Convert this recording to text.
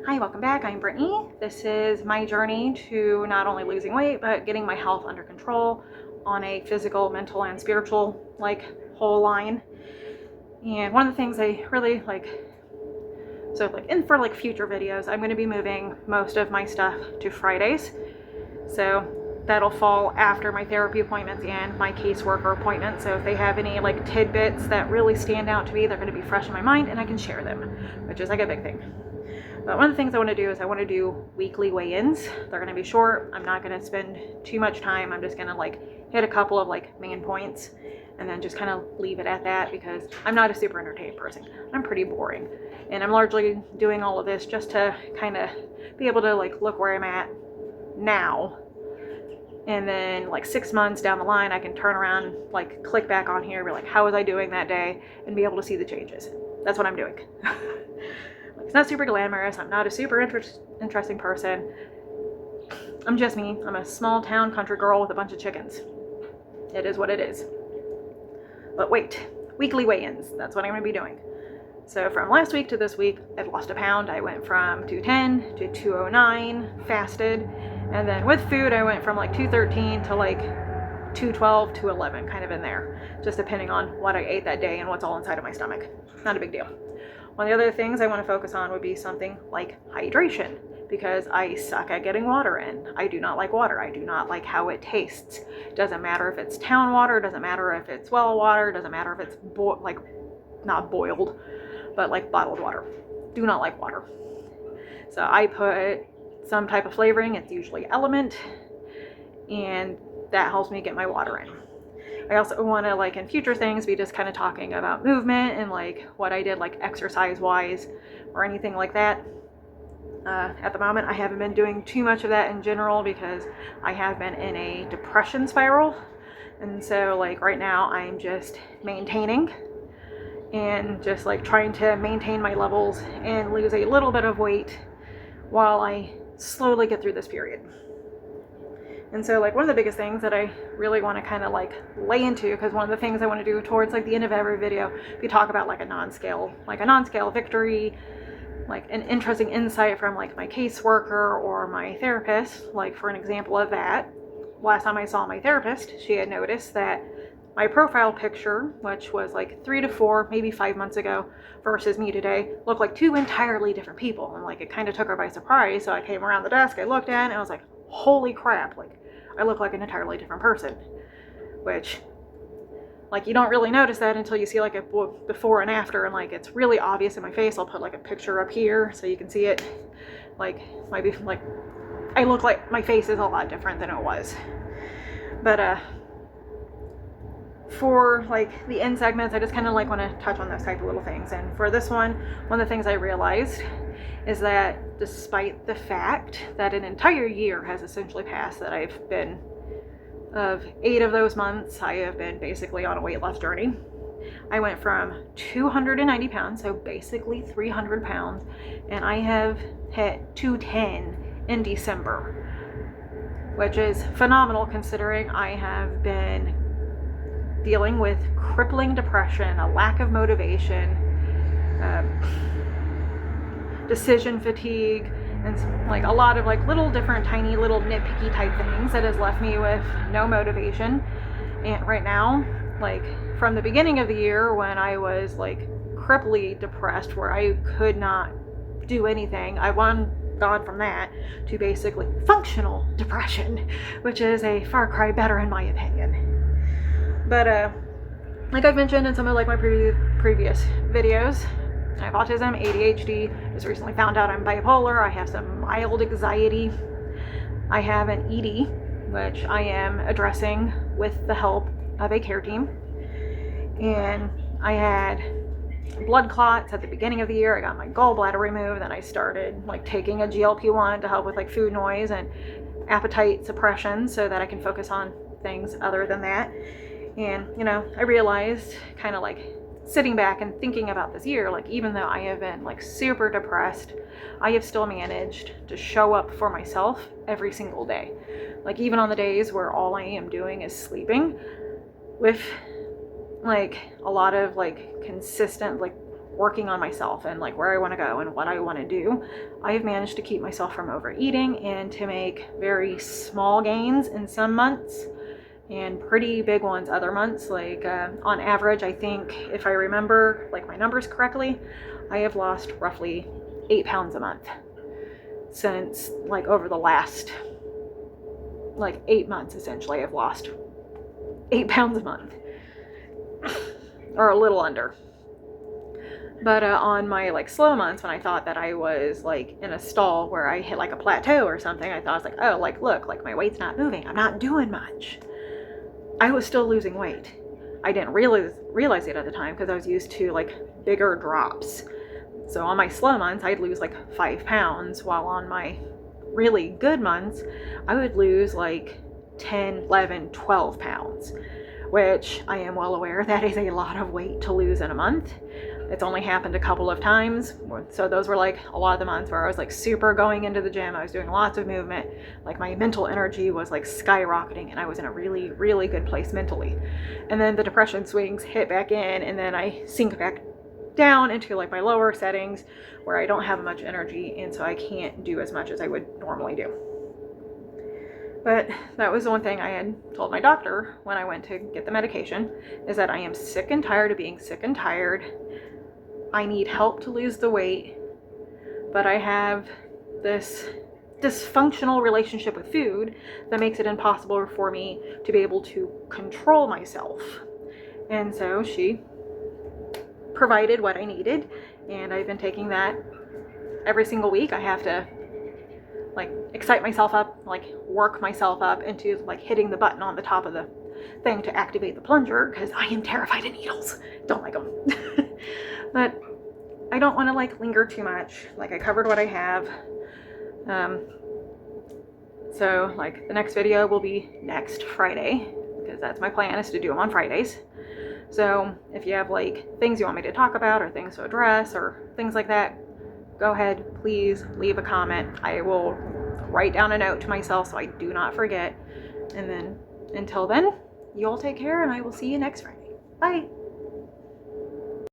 Hi, welcome back. I'm Brittany. This is my journey to not only losing weight, but getting my health under control on a physical, mental, and spiritual whole line. And one of the things I really for future videos, I'm going to be moving most of my stuff to Fridays. So that'll fall after my therapy appointments and my caseworker appointments. So if they have any tidbits that really stand out to me, they're going to be fresh in my mind and I can share them, which is a big thing. But one of the things I want to do is I want to do weekly weigh-ins. They're going to be short. I'm not going to spend too much time. I'm just going to hit a couple of main points and then just kind of leave it at that, because I'm not a super entertaining person. I'm pretty boring. And I'm largely doing all of this just to kind of be able to look where I'm at now. And then 6 months down the line, I can turn around, click back on here, be like, how was I doing that day? And be able to see the changes. That's what I'm doing. It's not super glamorous. I'm not a super interesting person. I'm just me. I'm a small town country girl with a bunch of chickens. It is what it is. But wait, weekly weigh-ins. That's what I'm going to be doing. So from last week to this week, I've lost a pound. I went from 210 to 209 fasted. And then with food, I went from 213 to 212, 211, kind of in there, just depending on what I ate that day and what's all inside of my stomach. Not a big deal. One of the other things I want to focus on would be something like hydration, because I suck at getting water in. I do not like water. I do not like how it tastes. Doesn't matter if it's town water, doesn't matter if it's well water, doesn't matter if it's not boiled, but bottled water. Do not like water. So I put some type of flavoring. It's usually Element, and that helps me get my water in. I also want to in future things be just kind of talking about movement and what I did exercise wise or anything like that. At the moment I haven't been doing too much of that in general because I have been in a depression spiral, and so right now I'm just maintaining and just trying to maintain my levels and lose a little bit of weight while I slowly get through this period. And so one of the biggest things that I really want to kind of lay into, because one of the things I want to do towards the end of every video, we talk about a non-scale victory, an interesting insight from my caseworker or my therapist. For an example of that, last time I saw my therapist, she had noticed that my profile picture, which was 3 to 4, maybe 5 months ago, versus me today, looked like two entirely different people. And it kind of took her by surprise. So I came around the desk, I looked at it, and I was like, holy crap, I look like an entirely different person. Which, you don't really notice that until you see a before and after, and it's really obvious in my face. I'll put a picture up here so you can see it. I look like my face is a lot different than it was. But for the end segments, I just kind of want to touch on those type of little things. And for this one of the things I realized is that despite the fact that an entire year has essentially passed, that I've been, of 8 of those months, I have been basically on a weight loss journey. I went from 290 pounds, so basically 300 pounds, and I have hit 210 in December, which is phenomenal considering I have been dealing with crippling depression, a lack of motivation, decision fatigue, and a lot of little different tiny little nitpicky type things that has left me with no motivation. And right now, from the beginning of the year when I was cripply depressed where I could not do anything, I've gone from that to basically functional depression, which is a far cry better in my opinion. But I've mentioned in some of my previous videos, I have autism, ADHD, just recently found out I'm bipolar, I have some mild anxiety, I have an ED, which I am addressing with the help of a care team, and I had blood clots at the beginning of the year. I got my gallbladder removed, then I started taking a GLP-1 to help with food noise and appetite suppression so that I can focus on things other than that. And I realized kind of sitting back and thinking about this year, even though I have been super depressed, I have still managed to show up for myself every single day. Even on the days where all I am doing is sleeping, with a lot of consistent working on myself and like where I want to go and what I want to do, I have managed to keep myself from overeating and to make very small gains in some months and pretty big ones other months. Like on average, I think if I remember like my numbers correctly, I have lost roughly 8 pounds a month since like over the last like 8 months. Essentially I've lost 8 pounds a month or a little under. But on my like slow months, when I thought that I was like in a stall where I hit like a plateau or something, I thought, I was like, oh, like look, like my weight's not moving, I'm not doing much. I was still losing weight. I didn't realize it at the time because I was used to like bigger drops. So on my slow months, I'd lose like 5 pounds, while on my really good months, I would lose like 10, 11, 12 pounds, which I am well aware that is a lot of weight to lose in a month. It's only happened a couple of times. So those were like a lot of the months where I was like super going into the gym. I was doing lots of movement. Like my mental energy was like skyrocketing and I was in a really, really good place mentally. And then the depression swings hit back in and then I sink back down into like my lower settings where I don't have much energy and so I can't do as much as I would normally do. But that was the one thing I had told my doctor when I went to get the medication, is that I am sick and tired of being sick and tired. I need help to lose the weight, but I have this dysfunctional relationship with food that makes it impossible for me to be able to control myself. And so she provided what I needed, and I've been taking that every single week. I have to like excite myself up, like work myself up into like hitting the button on the top of the thing to activate the plunger, because I am terrified of needles. Don't like them. But I don't want to like linger too much. Like I covered what I have. So like the next video will be next Friday, because that's my plan, is to do them on Fridays. So if you have like things you want me to talk about or things to address or things like that, go ahead, please leave a comment. I will write down a note to myself so I do not forget. And then until then, you all take care and I will see you next Friday. Bye.